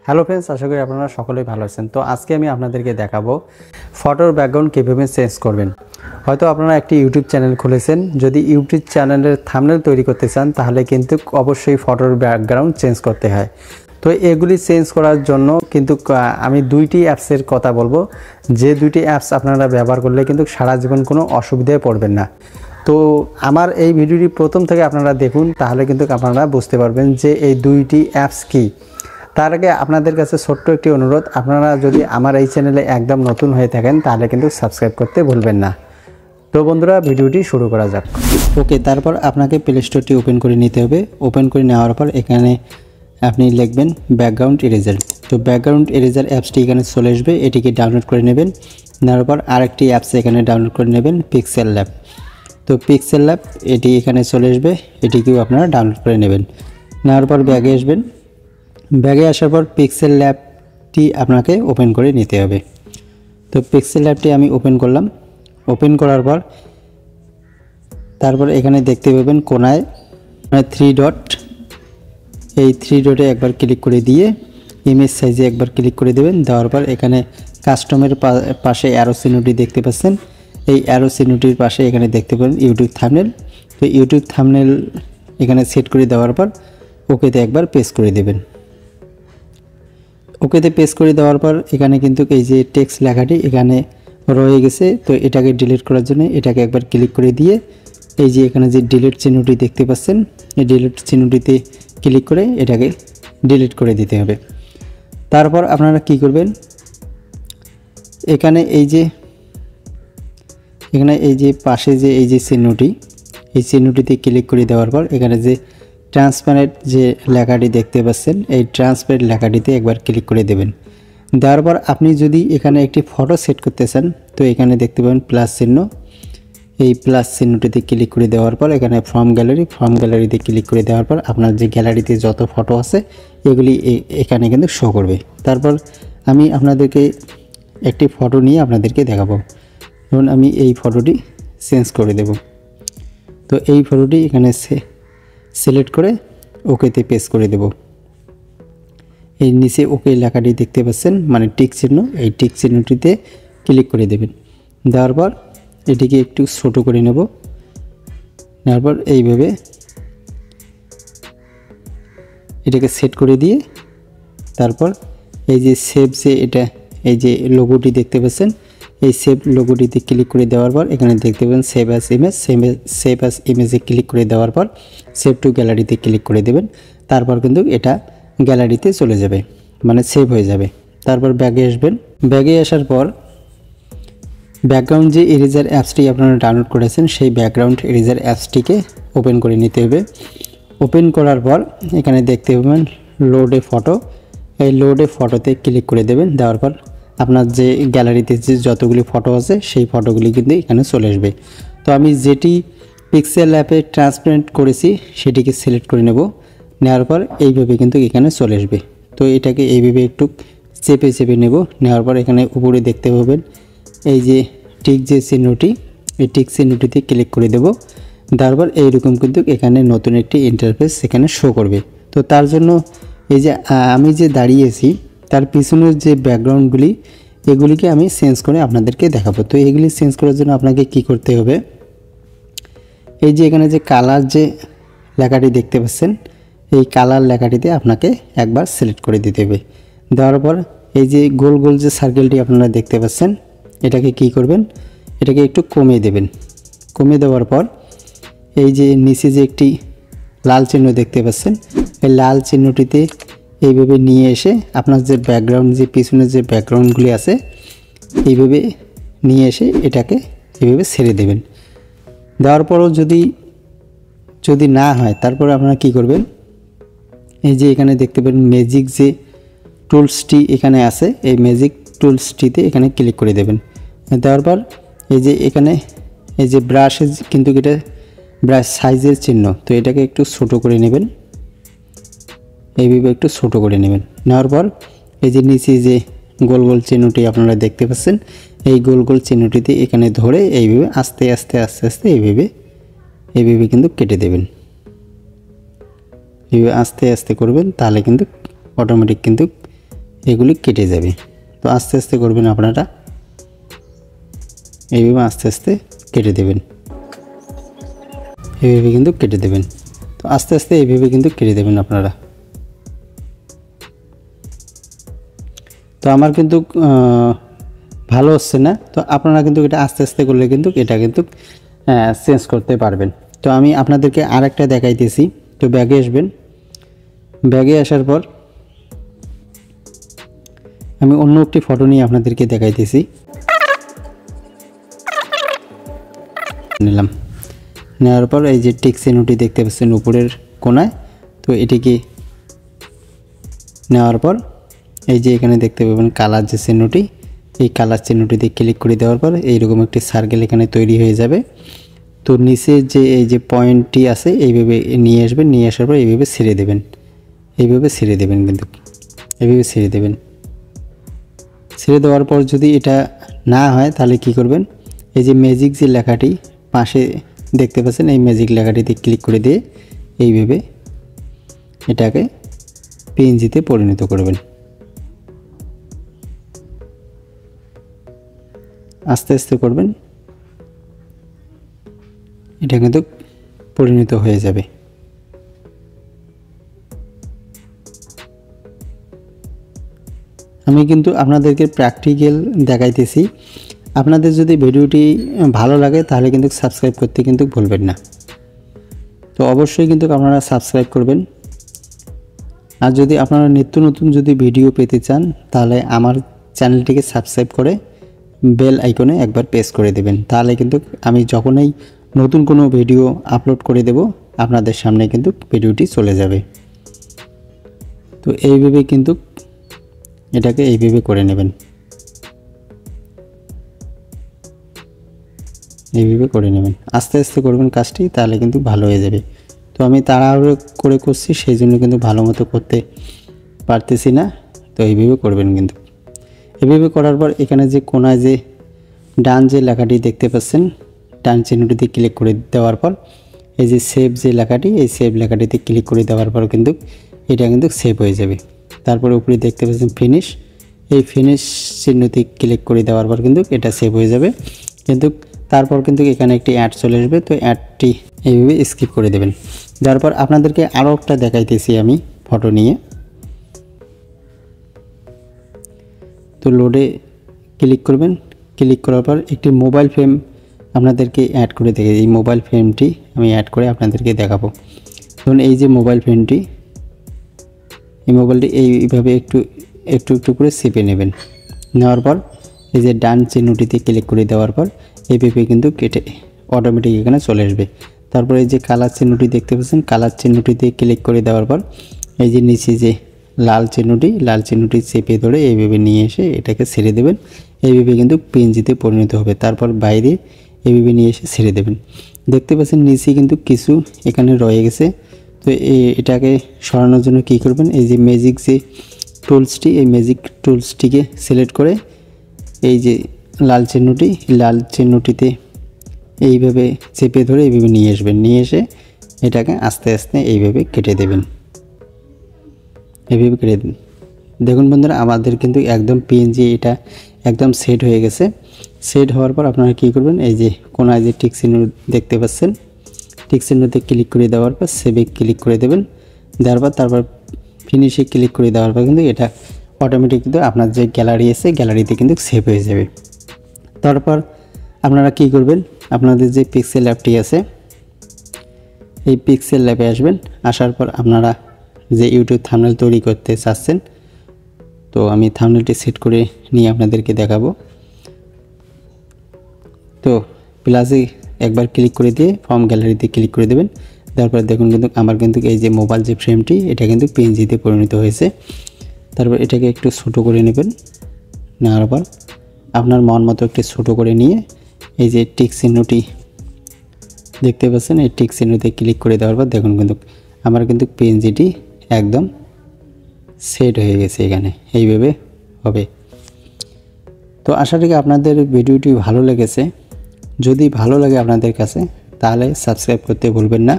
Hello friends, আশা করি আপনারা সকলেই ভালো আছেন। তো আজকে আমি আপনাদেরকে দেখাবো ফটোর ব্যাকগ্রাউন্ড কীভাবে চেঞ্জ করবেন। হয়তো আপনারা একটি ইউটিউব চ্যানেল খুলেছেন, যদি ইউটিউব চ্যানেলের থাম্বনেল তৈরি করতে চান তাহলে কিন্তু অবশ্যই ফটোর ব্যাকগ্রাউন্ড চেঞ্জ করতে হয়। তো এগুলি চেঞ্জ করার জন্য কিন্তু আমি দুইটি অ্যাপসের কথা বলবো, যে দুইটি অ্যাপস আপনারা ব্যবহার করলে কিন্তু সারা জীবন কোনো অসুবিধায় পড়বেন না। তো আমার এই ভিডিওটি প্রথম থেকে আপনারা দেখুন, তাহলে কিন্তু আপনারা বুঝতে পারবেন যে এই দুইটি অ্যাপস কী। তার আগে আপনাদের কাছে ছোট্ট একটি অনুরোধ, আপনারা যদি আমার এই চ্যানেলে একদম নতুন হয়ে থাকেন তাহলে কিন্তু সাবস্ক্রাইব করতে ভুলবেন না। তো বন্ধুরা, ভিডিওটি শুরু করা যাক। ওকে, তারপর আপনাকে প্লে স্টোরটি ওপেন করে নিতে হবে। ওপেন করে নেওয়ার পর এখানে আপনি লিখবেন ব্যাকগ্রাউন্ড ইরেজার। তো ব্যাকগ্রাউন্ড ইরেজার অ্যাপসটি এখানে চলে আসবে, এটিকে ডাউনলোড করে নেবেন। নেওয়ার পর আরেকটি অ্যাপস এখানে ডাউনলোড করে নেবেন, পিক্সেল ল্যাব। তো পিক্সেল ল্যাব এটি এখানে চলে আসবে, এটিকেও আপনারা ডাউনলোড করে নেবেন। নেওয়ার পর ব্যাগে আসবেন। ব্যাগে আসার পর পিক্সেল ল্যাবটি আপনাকে ওপেন করে নিতে হবে। তো পিক্সেল ল্যাবটি আমি ওপেন করলাম। ওপেন করার পর তারপর এখানে দেখতে পাবেন কোনায় 3 ডট, এই 3 ডটে একবার ক্লিক করে দিয়ে ইমেজ সাইজে একবার ক্লিক করে দেবেন। দেওয়ার পর এখানে কাস্টমের পাশে অ্যারো চিহ্নটি দেখতে পাচ্ছেন, এই অ্যারো চিহ্নটির পাশে এখানে দেখতে পাবেন ইউটিউব থাম্বনেল। তো ইউটিউব থাম্বনেল এখানে সেট করে দেওয়ার পর ওকেতে একবার পেস্ট করে দেবেন। ওকেতে পেস্ট করে দেওয়ার পর এখানে কিন্তু এই যে টেক্সট লেখাটি এখানে রয়ে গেছে, তো এটাকে ডিলিট করার জন্য এটাকে একবার ক্লিক করে দিয়ে এই যে এখানে যে ডিলিট চিহ্নটি দেখতে পাচ্ছেন, এই ডিলিট চিহ্নটিতে ক্লিক করে এটাকে ডিলিট করে দিতে হবে। তারপর আপনারা কি করবেন, এখানে এই যে পাশে যে এই যে চিহ্নটি, এই চিহ্নটিতে ক্লিক করে দেওয়ার পর এখানে যে ট্রান্সপারেন্ট যে লেখাটি দেখতে পাচ্ছেন, এই ট্রান্সপারেন্ট লেখাটিতে একবার ক্লিক করে দেবেন। দেওয়ার পর আপনি যদি এখানে একটি ফটো সেট করতে চান, তো এখানে দেখতে পাবেন প্লাস চিহ্ন, এই প্লাস চিহ্নটিতে ক্লিক করে দেওয়ার পর এখানে ফ্রম গ্যালারিতে ক্লিক করে দেওয়ার পর আপনার যে গ্যালারিতে যত ফটো আছে এগুলি এখানে কিন্তু শো করবে। তারপর আমি আপনাদেরকে একটি ফটো নিয়ে আপনাদেরকে দেখাবো। যেমন আমি এই ফটোটি চেঞ্জ করে দেব। তো এই ফটোটি এখানে সিলেক্ট করে ওকেতে পেস্ট করে দেব। এই নিচে ওকে লেখাটি দেখতে পাচ্ছেন, মানে টিক চিহ্ন, এই টিক চিহ্নটিতে ক্লিক করে দেবেন। দেওয়ার পর এটিকে একটু ছোট করে নেব। নেওয়ার পর এইভাবে এটাকে সেট করে দিয়ে তারপর এই যে সেভ যে এটা এই যে লোগোটি দেখতে পাচ্ছেন, এই সেভ লোগোটিতে ক্লিক করে দেওয়ার পর এখানে দেখতে পাবেন save as image, save as ইমেজে ক্লিক করে দেওয়ার পর সেভ টু গ্যালারিতে ক্লিক করে দেবেন। তারপর কিন্তু এটা গ্যালারিতে চলে যাবে, মানে সেভ হয়ে যাবে। তারপর ব্যাগে আসবেন। ব্যাগে আসার পর ব্যাকগ্রাউন্ড যে ইরেজার অ্যাপসটি আপনারা ডাউনলোড করেছেন, সেই ব্যাকগ্রাউন্ড ইরেজার অ্যাপসটিকে ওপেন করে নিতে হবে। ওপেন করার পর এখানে দেখতে পাবেন লোড এ ফটো, এই লোড এ ফটোতে ক্লিক করে দেবেন। দেওয়ার পর আপনার যে গ্যালারিতে যে যতগুলি ফটো আছে সেই ফটোগুলি কিন্তু এখানে চলে আসবে। তো আমি যেটি পিক্সেল অ্যাপে ট্রান্সপারেন্ট করেছি সেটিকে সিলেক্ট করে নেব। নেওয়ার পর এইভাবে কিন্তু এখানে চলে আসবে। তো এটাকে এইভাবে একটু চেপে নেব। নেওয়ার পর এখানে উপরে দেখতে পাবেন এই যে টিক যে চিহ্নটি, এই টিক চিহ্নটিতে ক্লিক করে দেব। তারপর এইরকম কিন্তু এখানে নতুন একটি ইন্টারফেস এখানে শো করবে। তো তার জন্য এই যে আমি যে দাঁড়িয়েছি তার পিছনের যে ব্যাকগ্রাউন্ডগুলি এগুলিকে আমি চেঞ্জ করে আপনাদেরকে দেখাবো। তো এগুলি চেঞ্জ করার জন্য আপনাকে কি করতে হবে, এই যে এখানে যে কালার যে লেখাটি দেখতে পাচ্ছেন, এই কালার লেখাটিতে আপনাকে একবার সিলেক্ট করে দিতে হবে। দেওয়ার পর এই যে গোল গোল যে সার্কেলটি আপনারা দেখতে পাচ্ছেন, এটাকে কি করবেন, এটাকে একটু কমিয়ে দেবেন। কমিয়ে দেওয়ার পর এই যে নিচে যে একটি লাল চিহ্ন দেখতে পাচ্ছেন, এই লাল চিহ্নটিতে এইভাবে নিয়ে এসে আপনার যে ব্যাকগ্রাউন্ড যে পিছনের যে ব্যাকগ্রাউন্ডগুলি আছে এইভাবে নিয়ে এসে এটাকে এইভাবে ছেড়ে দেবেন। দেওয়ার পরও যদি না হয় তারপরে আপনারা কি করবেন, এই যে এখানে দেখতে পাবেন ম্যাজিক যে টুলসটি এখানে আছে, এই ম্যাজিক টুলসটিতে এখানে ক্লিক করে দেবেন। দেওয়ার পর এই যে এখানে এই যে ব্রাশের কিন্তু এটা ব্রাশ সাইজের চিহ্ন, তো এটাকে একটু ছোট করে নেবেন, এইভাবে একটু ছোট করে নেবেন। নেওয়ার পর এই যে নিচে যে গোল গোল চিহ্নটি আপনারা দেখতে পাচ্ছেন, এই গোল গোল চিহ্নটিতে এখানে ধরে এইভাবে আস্তে আস্তে এইভাবে কিন্তু কেটে দেবেন। এইভাবে আস্তে আস্তে করবেন, তাহলে কিন্তু অটোমেটিক কিন্তু এগুলি কেটে যাবে। তো আস্তে আস্তে করবেন আপনারা, এইভাবে আস্তে আস্তে কেটে দেবেন, এইভাবে কিন্তু কেটে দেবেন। তো আস্তে আস্তে এইভাবে কিন্তু কেটে দেবেন আপনারা। তো আমার কিন্তু ভালো হচ্ছে না, তো আপনারা কিন্তু এটা আস্তে আস্তে করলে কিন্তু এটা কিন্তু চেঞ্জ করতে পারবেন। তো আমি আপনাদেরকে আরেকটা দেখাইতেছি। তো ব্যাগে আসবেন, ব্যাগে আসার পর আমি অন্য একটি ফটো নিয়ে আপনাদেরকে দেখাইতেছি। নিলাম, নেওয়ার পর এই যে টিক চিহ্নটি দেখতে পাচ্ছেন উপরের কোণায়, তো এটিকে নেওয়ার পর এই যে এখানে দেখতে পাবেন কালার যে চিহ্নটি, এই কালার চিহ্নটিতে ক্লিক করে দেওয়ার পর এইরকম একটি সার্কেল এখানে তৈরি হয়ে যাবে। তো নিচে যে এই যে পয়েন্টটি আছে এইভাবে নিয়ে আসবেন, নিয়ে আসার পর এইভাবে ছেড়ে দেবেন, এইভাবে ছেড়ে দেবেন, কিন্তু এইভাবে ছেড়ে দেবেন। ছেড়ে দেওয়ার পর যদি এটা না হয় তাহলে কি করবেন, এই যে ম্যাজিক যে লেখাটি পাশে দেখতে পাচ্ছেন, এই ম্যাজিক লেখাটিতে ক্লিক করে দিয়ে এইভাবে এটাকে পিএনজিতে পরিণত করবেন। আস্তে আস্তে করবেন, এটা কিন্তু পরিণত হয়ে যাবে। আমি কিন্তু আপনাদেরকে প্র্যাকটিক্যাল দেখাইতেছি। আপনাদের যদি ভিডিওটি ভালো লাগে তাহলে কিন্তু সাবস্ক্রাইব করতে কিন্তু ভুলবেন না। তো অবশ্যই কিন্তু আপনারা সাবস্ক্রাইব করবেন। আর যদি আপনারা নিত্য নতুন যদি ভিডিও পেতে চান তাহলে আমার চ্যানেলটিকে সাবস্ক্রাইব করে বেল আইকনে একবার প্রেস করে দেবেন, তাহলে কিন্তু আমি যখনই নতুন কোনো ভিডিও আপলোড করে দেব আপনাদের সামনে কিন্তু ভিডিওটি চলে যাবে। তো এইভাবে কিন্তু এটাকে এইভাবে করে নেবেন, এইভাবে করে নেবেন, আস্তে আস্তে করবেন কাজটি, তাহলে কিন্তু ভালো হয়ে যাবে। তো আমি তাড়াহুড়ো করে করছি, সেই জন্য কিন্তু ভালো মতো করতে পারতেছি না। তো এইভাবে করবেন কিন্তু। এভাবে করার পর এখানে যে কোণায় যে ডান যে লেখাটি দেখতে পাচ্ছেন, ডান চিহ্নটিতে ক্লিক করে দেওয়ার পর এই যে সেভ যে লেখাটি, এই সেভ লেখাটিতে ক্লিক করে দেওয়ার পর কিন্তু এটা কিন্তু সেভ হয়ে যাবে। তারপরে উপরে দেখতে পাচ্ছেন ফিনিশ, এই ফিনিশ চিহ্নতে ক্লিক করে দেওয়ার পর কিন্তু এটা সেভ হয়ে যাবে। কিন্তু তারপর কিন্তু এখানে একটি অ্যাড চলে আসবে, তো অ্যাডটি এইভাবে স্কিপ করে দেবেন। যার পর আপনাদেরকে আরও একটা দেখাইতেছি আমি ফটো নিয়ে। তো লোডে ক্লিক করবেন, ক্লিক করার পর একটি মোবাইল ফ্রেম আপনাদেরকে অ্যাড করে দেখে, এই মোবাইল ফ্রেমটি আমি অ্যাড করে আপনাদেরকে দেখাবো। ধরুন এই যে মোবাইল ফ্রেমটি, এই মোবাইলটি এইভাবে একটু একটু একটু করে চেপে নেবেন। নেওয়ার পর এই যে ডান চিহ্নটিতে ক্লিক করে দেওয়ার পর এইভাবে কিন্তু কেটে অটোমেটিক এখানে চলে আসবে। তারপর এই যে কালার চিহ্নটি দেখতে পাচ্ছেন, কালার চিহ্নটিতে ক্লিক করে দেওয়ার পর এই যে নিচে যে লাল চিহ্নটি চেপে ধরে এইভাবে নিয়ে এসে এটাকে ছেড়ে দেবেন। এইভাবে কিন্তু পিএনজিতে পরিণত হবে। তারপর বাইরে এইভাবে নিয়ে এসে ছেড়ে দেবেন। দেখতে পাচ্ছেন নিচে কিন্তু কিছু এখানে রয়ে গেছে। তো এটাকে সরানোর জন্য কী করবেন, এই যে ম্যাজিক যে টুলসটি, এই ম্যাজিক টুলসটিকে সিলেক্ট করে এই যে লাল চিহ্নটিতে এইভাবে চেপে ধরে এইভাবে নিয়ে আসবেন, নিয়ে এসে এটাকে আস্তে আস্তে এইভাবে কেটে দেবেন, এইভাবে কেটে দেবেন। দেখুন বন্ধুরা, আমাদের কিন্তু একদম পিএনজি এটা একদম সেট হয়ে গেছে। সেট হওয়ার পর আপনারা কী করবেন, এই যে কোনায় যে টিক চিহ্ন দেখতে পাচ্ছেন, টিক চিহ্নতে ক্লিক করে দেওয়ার পর সেভে ক্লিক করে দেবেন। দেওয়ার পর তারপর ফিনিশে ক্লিক করে দেওয়ার পর কিন্তু এটা অটোমেটিক কিন্তু আপনার যে গ্যালারি আছে গ্যালারিতে কিন্তু সেভ হয়ে যাবে। তারপর আপনারা কী করবেন, আপনাদের যে পিক্সেল অ্যাপটি আছে এই পিক্সেল ল্যাবে আসবেন। আসার পর আপনারা যে ইউটিউব থাম্বনেল তৈরি করতে চাচ্ছেন, তো আমি থাম্বনেলটি সেট করে নিয়ে আপনাদেরকে দেখাবো। তো প্লাসে একবার ক্লিক করে দিয়ে ফর্ম গ্যালারিতে ক্লিক করে দেবেন। তারপর দেখুন কিন্তু আমার কিন্তু এই যে মোবাইল যে ফ্রেমটি এটা কিন্তু পিএনজিতে পরিণত হয়েছে। তারপর এটাকে একটু ছোটো করে নেবেন, নেওয়ার পর আপনার মন মতো একটু ছোটো করে নিয়ে এই যে টিক চিহ্নটি দেখতে পাচ্ছেন, এই টিক চিহ্নতে ক্লিক করে দেওয়ার পর দেখুন কিন্তু আমার কিন্তু পিএনজিটি একদম সেট হয়ে গেছে। এখানে এইভাবে হবে। তো আশা করি আপনাদের ভিডিওটি ভালো লেগেছে। যদি ভালো লাগে আপনাদের কাছে তাহলে সাবস্ক্রাইব করতে ভুলবেন না।